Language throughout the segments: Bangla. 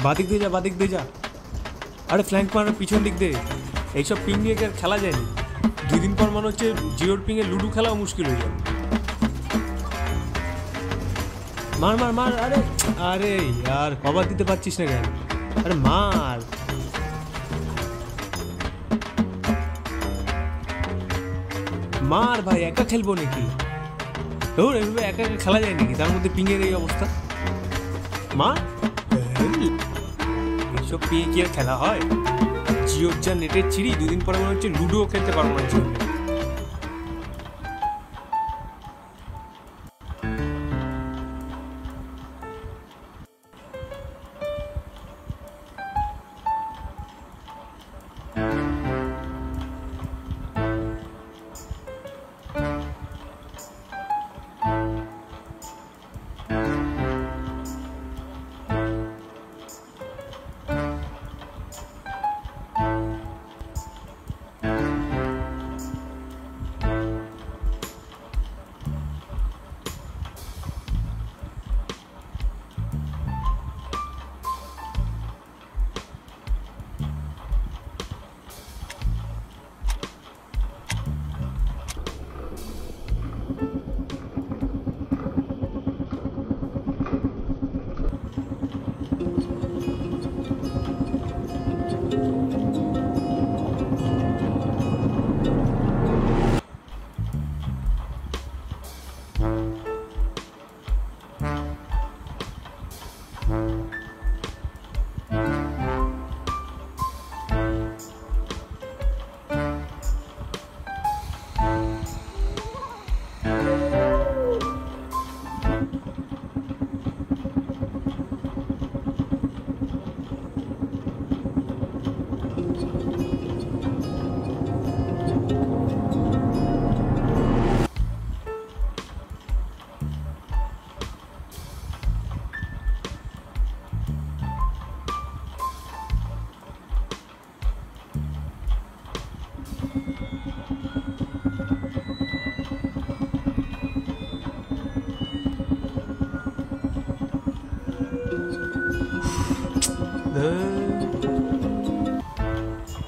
বাদিক দিয়ে যা, বাদিক দিয়ে যা। আরে ফ্ল্যাঙ্ক মারার পিছন দিক দিয়ে। এইসব পিং নিয়ে আর খেলা যায়নি। 2 দিন পর মনে হচ্ছে জিওর পিংয়ে লুডো খেলাও মুশকিল হয়ে যাবে। মার মার মার। আরে আরে यार কভার দিতে পারছিস না কেন? আরে মার। মার ভাই, একা খেলবো নাকি? এভাবে একা একা খেলা যায় নাকি? তার মধ্যে পিংয়ের এই অবস্থা। মার। এইসব পিংয়ে কি আর খেলা হয়? জিওর যা নেটের চিড়ি, 2 দিন পরে মনে হচ্ছে লুডোও খেলতে পারবো না জিও।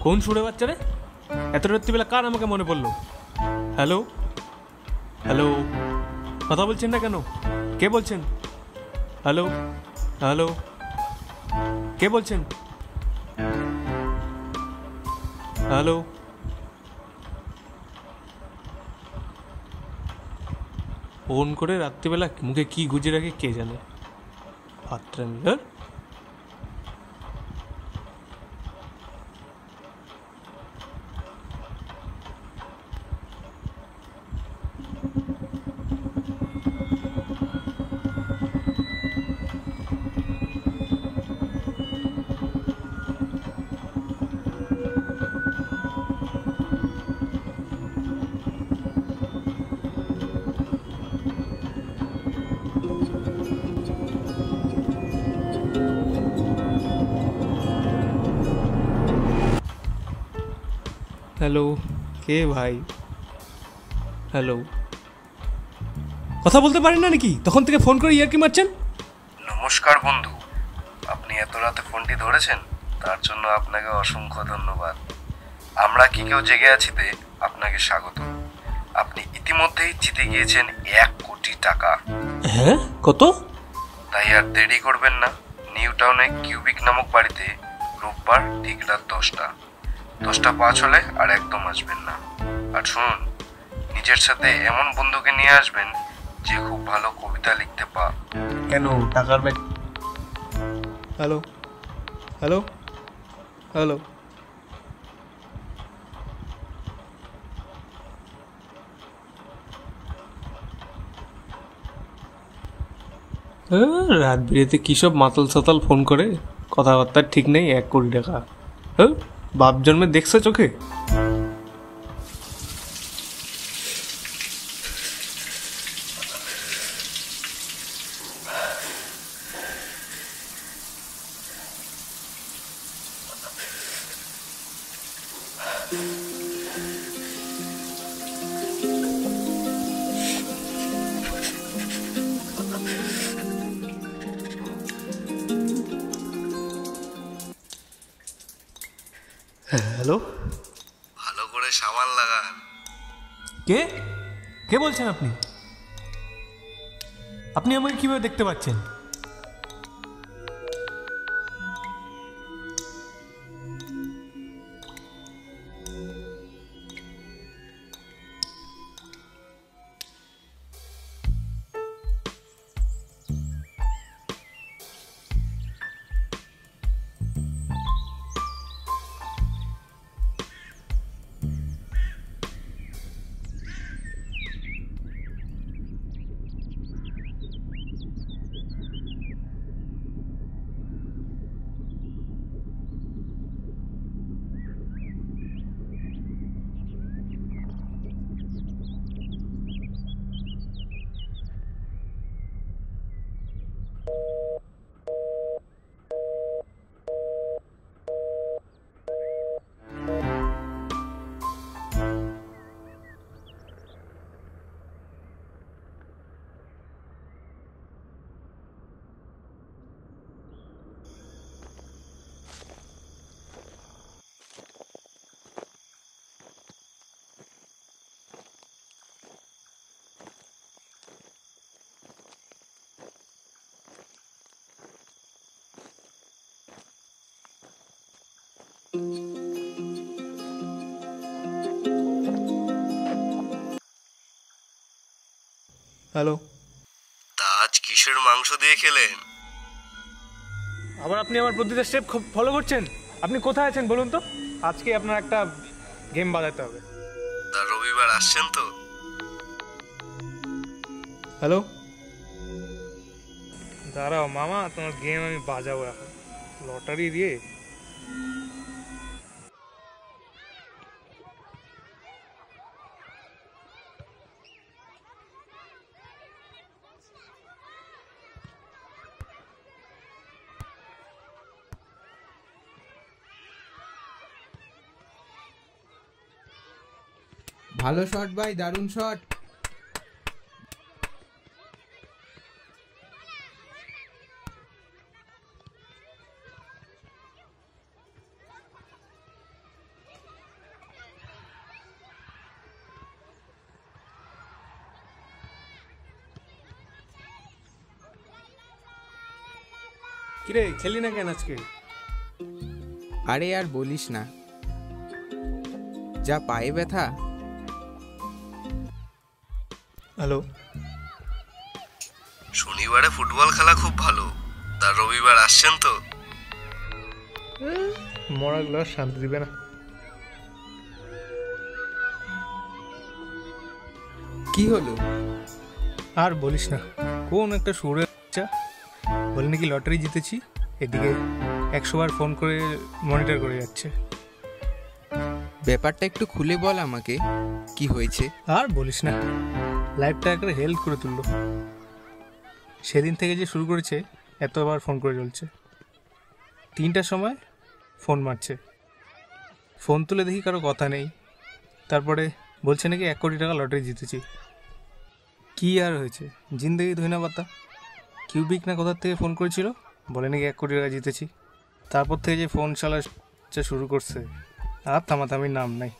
কোন সুরে বাচ্চা রে? এত রাত্রিবেলা কার আমাকে মনে পড়লো? হ্যালো হ্যালো, কথা বলছেন না কেন? কে বলছেন? হ্যালো হ্যালো, কে বলছেন? হ্যালো। ফোন করে রাত্রিবেলা মুখে কি গুজে রাখে কে জানে। ফাত্রামি। হ্যালো, কে ভাই? হ্যালো, কথা বলতে পারেন না নাকি? তখন থেকে ফোন করে ইয়ার কি মারছেন? নমস্কার বন্ধু, আপনি এত রাতে ফোনটি ধরেছেন, তার জন্য আপনাকে অসংখ্য ধন্যবাদ। আমরা কি কেউ জেগে আছিতে আপনাকে স্বাগত। আপনি ইতিমধ্যেই জিতে গিয়েছেন 1 কোটি টাকা। হ্যাঁ, কত? তাই আর দেরি করবেন না, নিউ টাউনে কিউবিক নামক বাড়িতে রোববার ঠিক রাত 10টা 5 হলে আর একদম আসবেন না। আর শুনুন, নিজের সাথে এমন বন্ধুকে নিয়ে আসবেন যে খুব ভালো কবিতা লিখতে কেন টাকার ব্যাগ? হ্যালো হ্যালো হ্যালো, রাত বিরেতে কী সব মাতাল সাতাল ফোন করে, কথাবার্তার ঠিক নেই। 1 কোটি টাকা? হ্যাঁ, বাপ জন্মে দেখছে চোখে? হ্যালো, ভালো করে সামাল লাগান। কে কে বলছেন আপনি? আপনি আমাকে কিভাবে দেখতে পাচ্ছেন? হ্যালো, তা আজ কিসের মাংস দিয়ে খেলেন? আবার আপনি আমার প্রতিটা স্টেপ খুব ফলো করছেন? আপনি কোথায় আছেন বলুন তো? আজকে আপনার একটা গেম বাজাতে হবে। তা রবিবার আসছেন তো? হ্যালো, দাঁড়াও মামা, তোমার গেম আমি বাজাবো এখন লটারি দিয়ে। ভালো শট ভাই, দারুণ শট। কিরে, খেলি না কেন আজকে? আরে আর বলিস না, যা পায়ে ব্যথা। হ্যালো, শনিবারে ফুটবল খেলা খুব ভালো, তা রবিবার আসছেন তো? মরাগুলো আর শান্তি দিবে না। কি হলো? আর বলিস না, কোন একটা সুরের বাচ্চা বলে নাকি লটারি জিতেছি, এদিকে 100 বার ফোন করে মনিটর করে যাচ্ছে। ব্যাপারটা একটু খুলে বল আমাকে, কি হয়েছে? আর বলিস না, লাইফটা একটা হেল্প করে তুললো। সেদিন থেকে যে শুরু করেছে, এতবার ফোন করে চলছে। 3টার সময় ফোন মারছে, ফোন তুলে দেখি কারো কথা নেই। তারপরে বলছে নাকি 1 কোটি টাকা লটারি জিতেছি। কি আর হয়েছে, জিন্দেগি ধইনা পাতা। কিউবিক না কোথার থেকে ফোন করেছিল, বলে নাকি 1 কোটি টাকা জিতেছি। তারপর থেকে যে ফোন চালা শুরু করছে, আর থামাথামির নাম নাই।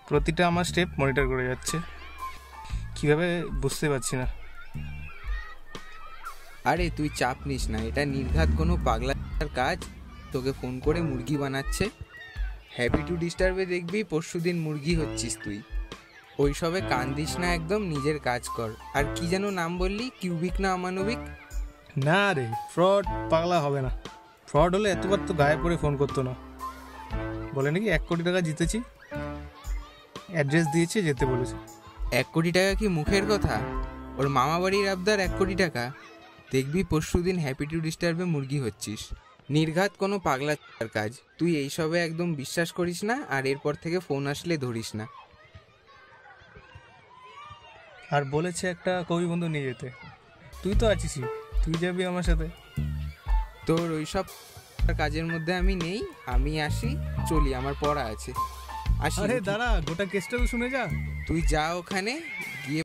প্রতিটা আমার স্টেপ মনিটর করে যাচ্ছে, কীভাবে বুঝতে পারছি না। আরে তুই চাপ নিস না, এটা নির্ঘাত কোনো পাগলার কাজ। তোকে ফোন করে মুরগি বানাচ্ছে। হ্যাপি টু ডিস্টার্বে দেখবি পরশুদিন মুরগি হচ্ছিস তুই। ওইসবে কান দিস না একদম, নিজের কাজ কর। আর কি যেন নাম বললি, কিউবিক না অমানবিক? না রে, ফ্রড পাগলা হবে না। ফ্রড হলে এতবার তো গায়ে পড়ে ফোন করতো না। বলে নাকি 1 কোটি টাকা জিতেছি, অ্যাড্রেস দিয়েছে, যেতে বলেছে। 1 কোটি টাকা কি মুখের কথা? ওর মামা বাড়ির আবদার 1 কোটি টাকা। দেখবি পরশুদিন হ্যাপি টু ডিস্টার্বে মুরগি হচ্ছিস। নির্ঘাত কোনো পাগলার কাজ। তুই এইসবে একদম বিশ্বাস করিস না, আর এরপর থেকে ফোন আসলে ধরিস না। আর বলেছে একটা কবি বন্ধু নিয়ে যেতে। তুই তো আছিসই, তুই যাবি আমার সাথে। তোর ওইসব কাজের মধ্যে আমি নেই, আমি আসি, চলি, আমার পড়া আছে। আসি। আরে দাঁড়া, গোটা কেসটা তো শুনে যা। তুই যা ওখানে গিয়ে।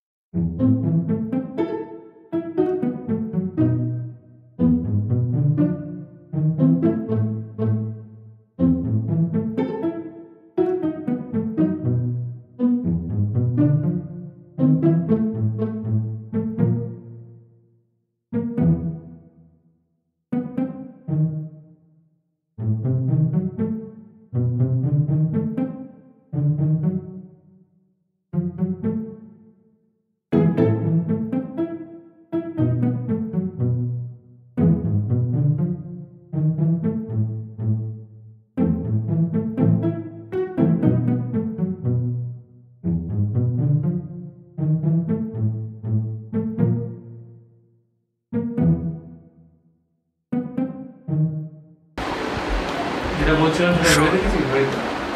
যেটা বলছিলাম সেটা শোন। ভেবে দেখেছিস ভাই?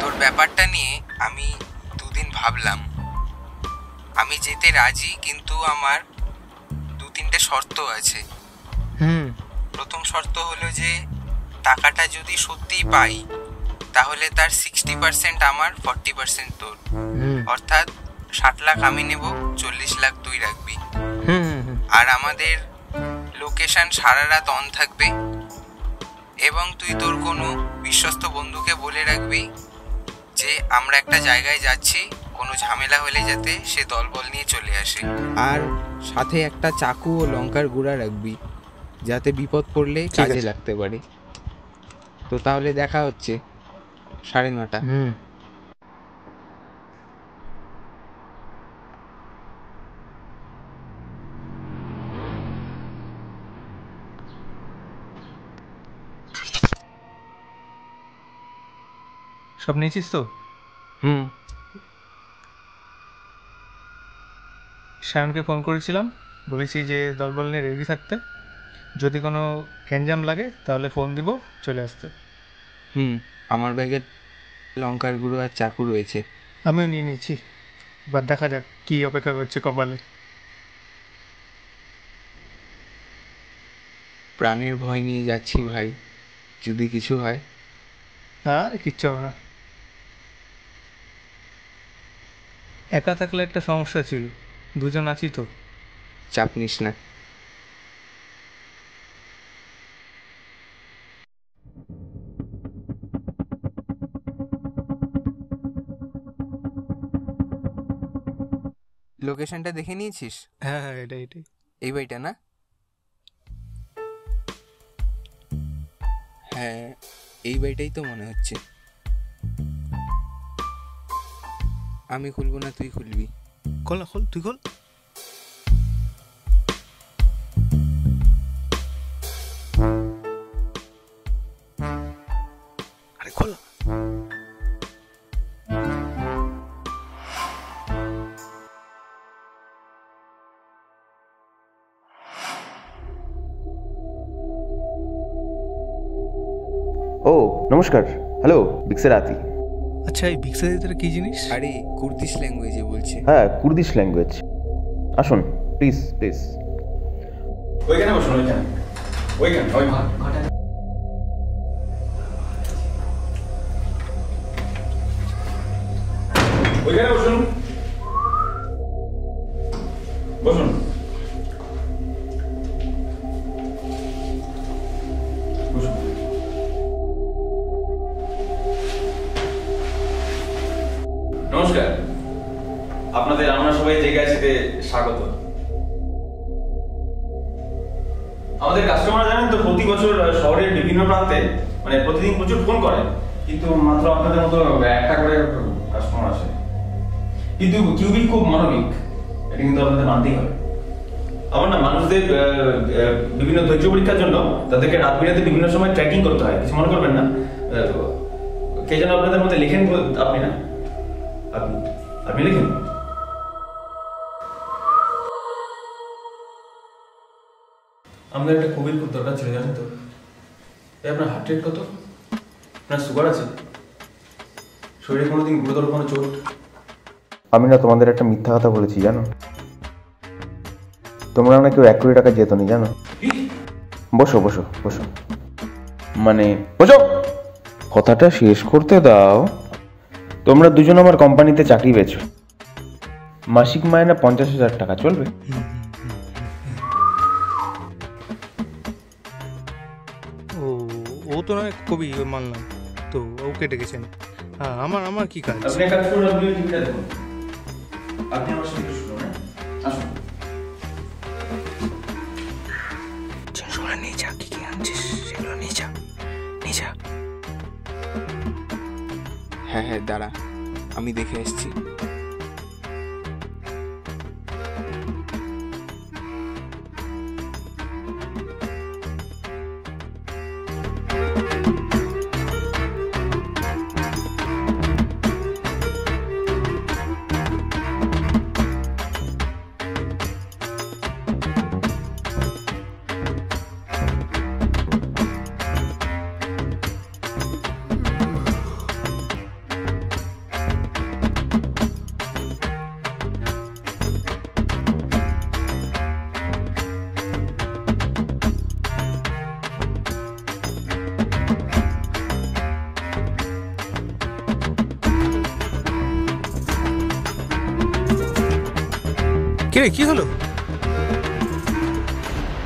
তোর ব্যাপারটা নিয়ে আমি দুদিন ভাবলাম। আমি যেতে রাজি, কিন্তু আমার 2-3টে শর্ত আছে। প্রথম শর্ত হলো যে টাকাটা যদি সত্যিই পাই তাহলে তার 60% আমার, 40% তোর। অর্থাৎ 60 লাখ আমি নেব, 40 লাখ তুই রাখবি। আর আমাদের লোকেশন সারা রাত অন থাকবে, এবং তুই তোর কোনো বিশ্বস্ত বন্ধুকে বলে রাখবি যে আমরা একটা জায়গায় যাচ্ছি, কোনো ঝামেলা হলে যাতে সে দলবল নিয়ে চলে আসে। আর সাথে একটা চাকু ও লঙ্কার গুঁড়া রাখবি, যাতে বিপদ পড়লে কাজে লাগতে পারে। তো তাহলে দেখা হচ্ছে 9:30। সব নিয়েছিস তো? শায়নকে ফোন করেছিলাম, বলেছি যে দলবল নিয়ে রেডি থাকতে, যদি কোনো গ্যাঞ্জাম লাগে তাহলে ফোন দিব, চলে আসতে। আমার ব্যাগে লঙ্কার গুঁড়ো আর চাকু রয়েছে। আমিও নিয়ে নিয়েছি, এবার দেখা যাক কী অপেক্ষা করছে কপালে। প্রাণের ভয় নিয়ে যাচ্ছি ভাই, যদি কিছু হয়। আর কিচ্ছু হবে না। একা থাকলে একটা সমস্যা ছিল, দুজন আছি তো। চাপ নিস না। লোকেশনটা দেখে নিয়েছিস? হ্যাঁ হ্যাঁ, এটাই। এই বাড়িটা না? হ্যাঁ, এই বাড়িটাই তো মনে হচ্ছে। আমি খুলবো না, তুই খুলবি। খোল না, খোল, তুই খোল। আরে খোল। ও নমস্কার, হ্যালো বিক্সেরাতি। আচ্ছা, এই ভিক্সারিটা কি জিনিস? আরে কুর্দিশ ল্যাঙ্গুয়েজে বলছে। হ্যাঁ, কুর্দিশ ল্যাঙ্গুয়েজ। আসুন প্লিজ প্লিজ। ওইখানে বসুন, ওইখানে ওই ওইখানে বসুন, বসুন। বসুন। নমস্কার, আপনাদের আমরা সবাই জেগে আছিতে স্বাগত। আমাদের কাস্টমার জানেন তো, প্রতি বছর শহরের বিভিন্ন প্রান্তে মানে প্রতিদিন প্রচুর ফোন করেন, কিন্তু মাত্র আপনাদের মতো একটা করে কাস্টমার আসে। কিন্তু কিউবিক খুব মানবিক, এটা কিন্তু আপনাদের মানতেই হবে। আমার না, মানুষদের বিভিন্ন ধৈর্য পরীক্ষার জন্য তাদেরকে রাত বিরাতে বিভিন্ন সময় ট্র্যাকিং করতে হয়, কিছু মনে করবেন না। কে যেন আপনাদের মধ্যে লেখেন, আপনি না, আপনি লিখেন। আমাদের একটা খুবই খুব দরকার ছিল, জানেন তো। আপনার হার্ট রেট কত? আপনার সুগার আছে? শরীরে কোনোদিন গুরুতর কোনো চোট? আমি না তোমাদের একটা মিথ্যা কথা বলেছি জানো। তোমরা না কেউ 1 কোটি টাকা যেতনি জানো। বসো বসো বসো, মানে বসো, কথাটা শেষ করতে দাও। তোমরা দুজন আমার কোম্পানিতে চাকরি পেয়েছো, মাসিক মাইনে 50,000 টাকা, চলবে? ও তো নয় কবি, মানলাম তো, ওকে ডেকেছেন। হ্যাঁ, আমার কি কাজ? আপনি কাজ করুন, আপনি টিভিটা দেখুন। আপনি আমার সাথে শুনুন, হ্যাঁ? আসুন। সেগুলো নিয়ে যা, কি কি আনছিস সেগুলো নিয়ে যা, নিয়ে যা। হ্যাঁ হ্যাঁ, দাঁড়া, আমি দেখে এসছি। কে কি হলো?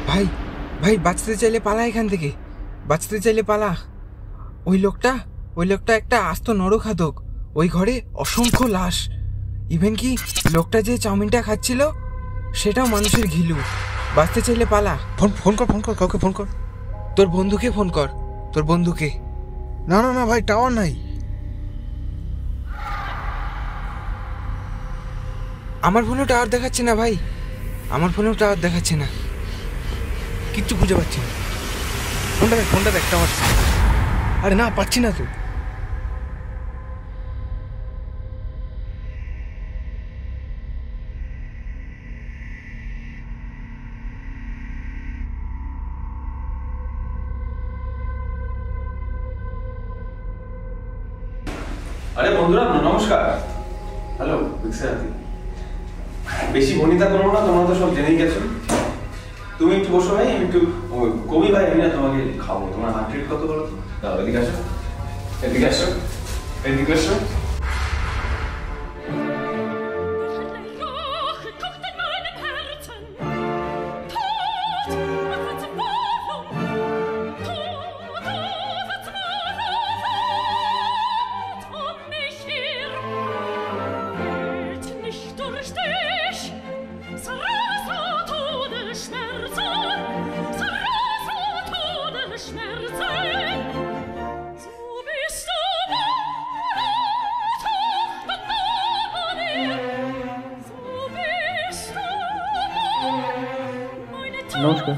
ভাই ভাই বাঁচতে চাইলে পালা এখান থেকে, বাঁচতে চাইলে পালা। ওই লোকটা একটা আস্ত নরখাদক। ওই ঘরে অসংখ্য লাশ। ইভেন কি লোকটা যে চাউমিনটা খাচ্ছিল সেটাও মানুষের ঘিলু। বাঁচতে চাইলে পালা। ফোন কর, কাউকে ফোন কর। তোর বন্ধুকে ফোন কর, তোর বন্ধুকে। না ভাই, টাওয়ার নাই। আমার ফোনেও টাওয়ার দেখাচ্ছে না ভাই, আমার ফোনেও টাওয়ার দেখাচ্ছে না। কিচ্ছু খুঁজে পাচ্ছি না। ফোনটা দেখ টাওয়ার। আরে না, পাচ্ছি না তো। আরে বন্ধুরা নমস্কার। হ্যালো বিক্সারাতি। বেশি বনিতা করবো না, তোমরা তো সব জেনেই গেছো। তুমি একটু বসো ভাই, আমি একটু কবি ভাই, আমি না তোমাকে খাবো। তোমার হার্ট রেট কত বলো তো? দাও এদিকে আসো, এদিকে আসো, এদিকে আসো। নমস্কার।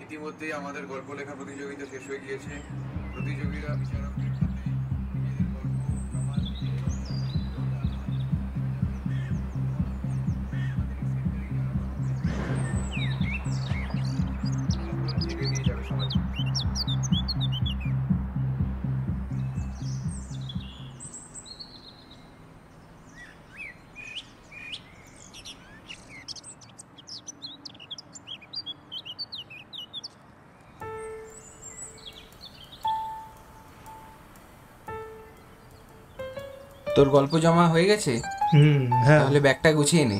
ইতিমধ্যেই আমাদের গল্প লেখা প্রতিযোগিতা শেষ হয়ে গিয়েছে। প্রতিযোগীরা বিচারকদের হাতে নিজেদের গল্প প্রমাণ দিয়ে যাবে সবাই। তোর গল্প জমা হয়ে গেছে? হ্যাঁ। তাহলে ব্যাগটা গুছিয়ে নে।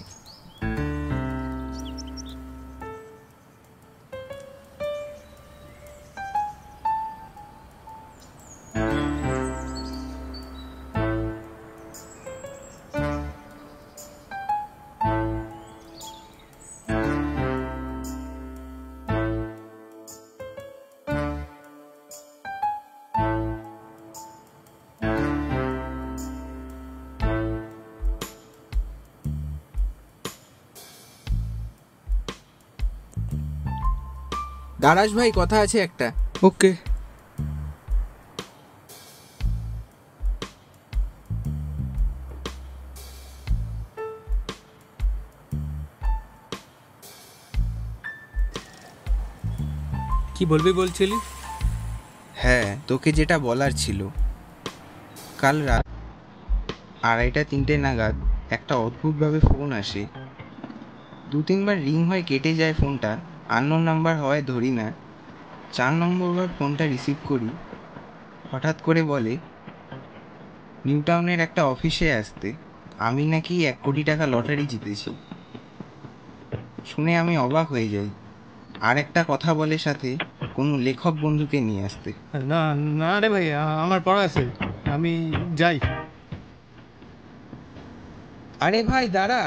দারাস ভাই, কথা আছে একটা। ওকে। কি বলবি বলছিলি? হ্যাঁ, তোকে যেটা বলার ছিল, কাল রাত 2:30-3টে নাগাদ একটা অদ্ভুতভাবে ফোন আসে। 2-3বার রিং হয়, কেটে যায় ফোনটা। আননোন নাম্বার হওয়ায় ধরি না। 4 নম্বরবার ফোনটা রিসিভ করি। হঠাৎ করে বলে নিউ টাউনের একটা অফিসে আসতে, আমি নাকি 1 কোটি টাকা লটারি জিতেছি। শুনে আমি অবাক হয়ে যাই। আর একটা কথা বলে সাথে কোনো লেখক বন্ধুকে নিয়ে আসতে। না না রে ভাই, আমার পড়া আছে, আমি যাই। আরে ভাই দাঁড়া,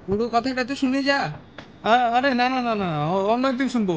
পুরো কথাটা তো শুনে যা। আরে না, অন্য একদিন শুনবো।